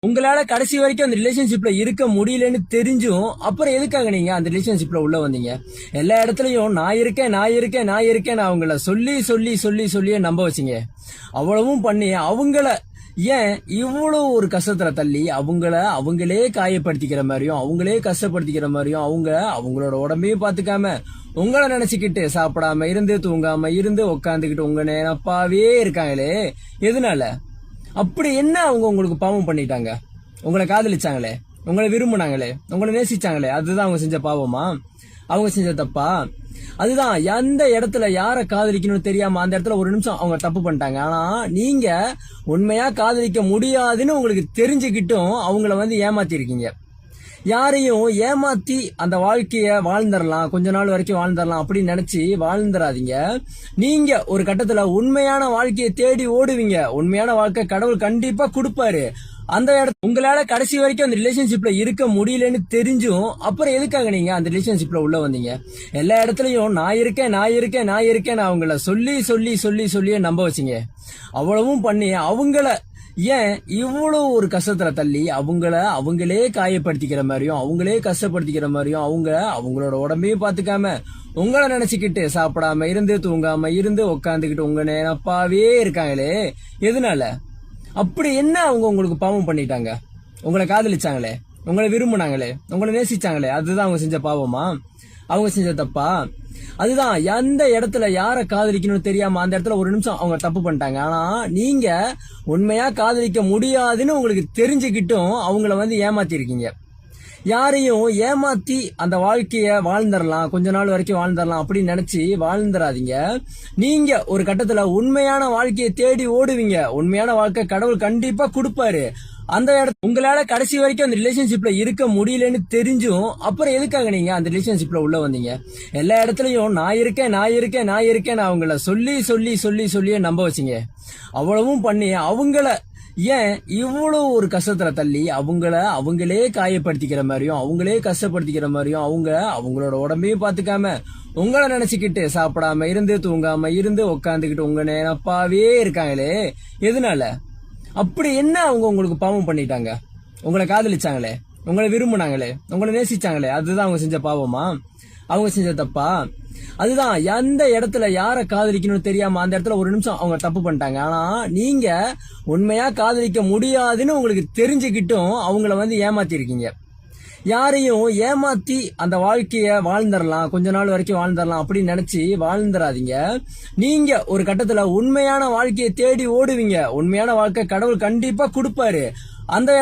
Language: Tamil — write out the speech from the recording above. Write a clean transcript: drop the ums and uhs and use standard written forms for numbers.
உங்களால கடைசி வரைக்கும் அந்த ரிலேஷன்ஷிப்ல இருக்க முடியலன்னு தெரிஞ்சும் அப்புறம் எதுக்காக நீங்க அந்த ரிலேஷன்ஷிப்ல உள்ள வந்தீங்க? எல்லா இடத்துலயும் நான் இருக்கேன் நான் இருக்கேன் நான் இருக்கேன் அவங்கள சொல்லி சொல்லி சொல்லி சொல்லியே நம்ப வச்சீங்க. அவ்வளவும் பண்ணி அவங்கள ஏன் இவ்வளவு ஒரு கஷ்டத்துல தள்ளி அவங்களே காயப்படுத்திக்கிற மாதிரியும் அவங்களே கஷ்டப்படுத்திக்கிற மாதிரியும் அவங்களோட உடம்பையும் பாத்துக்காம உங்களை நினைச்சுக்கிட்டு சாப்பிடாம இருந்து தூங்காம இருந்து உக்காந்துக்கிட்டு உங்க நினைப்பாவே இருக்காங்களே எதனால? அப்படி என்ன அவங்க உங்களுக்கு பாவம் பண்ணிட்டாங்க? உங்களை காதலிச்சாங்களே, உங்களை விரும்பினாங்களே, உங்களை நேசிச்சாங்களே, அதுதான் அவங்க செஞ்ச பாவமா? அவங்க செஞ்ச தப்பா? அதுதான் எந்த இடத்துல யார காதலிக்கணும்னு தெரியாம அந்த இடத்துல ஒரு நிமிஷம் அவங்க தப்பு பண்ணிட்டாங்க. ஆனா நீங்க உண்மையா காதலிக்க முடியாதுன்னு உங்களுக்கு தெரிஞ்சுக்கிட்டும் அவங்கள ஏமாத்தி இருக்கீங்க. யாரையும் ஏமாத்தி அந்த வாழ்க்கைய வாழ்ந்துடலாம், கொஞ்ச நாள் வரைக்கும் வாழ்ந்துடலாம் அப்படின்னு நினைச்சு வாழ்ந்துடாதீங்க. நீங்க ஒரு கட்டத்துல உண்மையான வாழ்க்கையை தேடி ஓடுவீங்க. உண்மையான வாழ்க்கை கடவுள் கண்டிப்பா கொடுப்பாரு. அந்த இடத்துல உங்களால கடைசி வரைக்கும் அந்த ரிலேஷன்ஷிப்ல இருக்க முடியலன்னு தெரிஞ்சும் அப்புறம் எதுக்காக நீங்க அந்த ரிலேஷன்ஷிப்ல உள்ள வந்தீங்க? எல்லா இடத்துலயும் நான் இருக்கேன் நான் இருக்கேன் நான் இருக்கேன் அவங்கள சொல்லி சொல்லி சொல்லி சொல்லியே நம்ப வச்சீங்க. அவ்வளவும் பண்ணி அவங்கள ஏன் இவ்வளவு ஒரு கஷ்டத்துல தள்ளி அவங்களே காயப்படுத்திக்கிற மாதிரியும் அவங்களே கஷ்டப்படுத்திக்கிற மாதிரியும் அவங்களோட உடம்பையும் பாத்துக்காம உங்களை நினைச்சுக்கிட்டு சாப்பிடாம இருந்து தூங்காம இருந்து உக்காந்துக்கிட்டு உங்க நினைப்பாவே இருக்காங்களே எதனால? அப்படி என்ன அவங்க உங்களுக்கு பாவம் பண்ணிட்டாங்க? உங்களை காதலிச்சாங்களே, உங்களை விரும்பினாங்களே, உங்களை நேசிச்சாங்களே, அதுதான் அவங்க செஞ்ச பாவமா? அவங்க செஞ்ச தப்பா? அதுதான் எந்த இடத்துல யார காதலிக்கணும்னு தெரியாம அந்த இடத்துல ஒரு நிமிஷம் அவங்க தப்பு பண்ணிட்டாங்க. ஆனா நீங்க உண்மையா காதலிக்க முடியாதுன்னு உங்களுக்கு தெரிஞ்சுக்கிட்டும் அவங்கள ஏமாத்தி இருக்கீங்க. யாரையும் ஏமாத்தி அந்த வாழ்க்கைய வாழ்ந்துடலாம், கொஞ்ச நாள் வரைக்கும் வாழ்ந்துடலாம் அப்படின்னு நினைச்சு வாழ்ந்துடாதீங்க. நீங்க ஒரு கட்டத்துல உண்மையான வாழ்க்கையை தேடி ஓடுவீங்க. உண்மையான வாழ்க்கை கடவுள் கண்டிப்பா கொடுப்பாரு. அந்த இடத்துல உங்களால கடைசி வரைக்கும் அந்த ரிலேஷன்ஷிப்ல இருக்க முடியலன்னு தெரிஞ்சும் அப்புறம் எதுக்காக நீங்க அந்த ரிலேஷன்ஷிப்ல உள்ள வந்தீங்க? எல்லா இடத்துலயும் நான் இருக்கேன் நான் இருக்கேன் நான் இருக்கேன் அவங்கள சொல்லி சொல்லி சொல்லி சொல்லியே நம்ப வச்சீங்க. அவ்வளவும் பண்ணி அவங்கள ஏன் இவ்வளவு ஒரு கஷ்டத்துல தள்ளி அவங்களே காயப்படுத்திக்கிற மாதிரியும் அவங்களே கஷ்டப்படுத்திக்கிற மாதிரியும் அவங்களோட உடம்பையும் பாத்துக்காம உங்களை நினைச்சுக்கிட்டு சாப்பிடாம இருந்து தூங்காம இருந்து உக்காந்துக்கிட்டு உங்க நினைப்பாவே இருக்காங்களே எதனால? அப்படி என்ன அவங்க உங்களுக்கு பாவம் பண்ணிட்டாங்க? உங்களை காதலிச்சாங்களே, உங்களை விரும்பினாங்களே, உங்களை நேசிச்சாங்களே, அதுதான் அவங்க செஞ்ச பாவமா? அவங்க செஞ்ச தப்பா? அதுதான் எந்த இடத்துல யார காதலிக்கணும்னு தெரியாம அந்த இடத்துல ஒரு நிமிஷம் அவங்க தப்பு பண்ணிட்டாங்க. ஆனா நீங்க உண்மையா காதலிக்க முடியாதுன்னு உங்களுக்கு தெரிஞ்சுக்கிட்டும் அவங்கள ஏமாத்தி இருக்கீங்க. யாரையும் ஏமாத்தி அந்த வாழ்க்கைய வாழ்ந்துடலாம், கொஞ்ச நாள் வரைக்கும் வாழ்ந்துடலாம் அப்படின்னு நினைச்சு வாழ்ந்துடாதீங்க. நீங்க ஒரு கட்டத்துல உண்மையான வாழ்க்கையை தேடி ஓடுவீங்க. உண்மையான வாழ்க்கை கடவுள் கண்டிப்பா கொடுப்பாரு. அந்த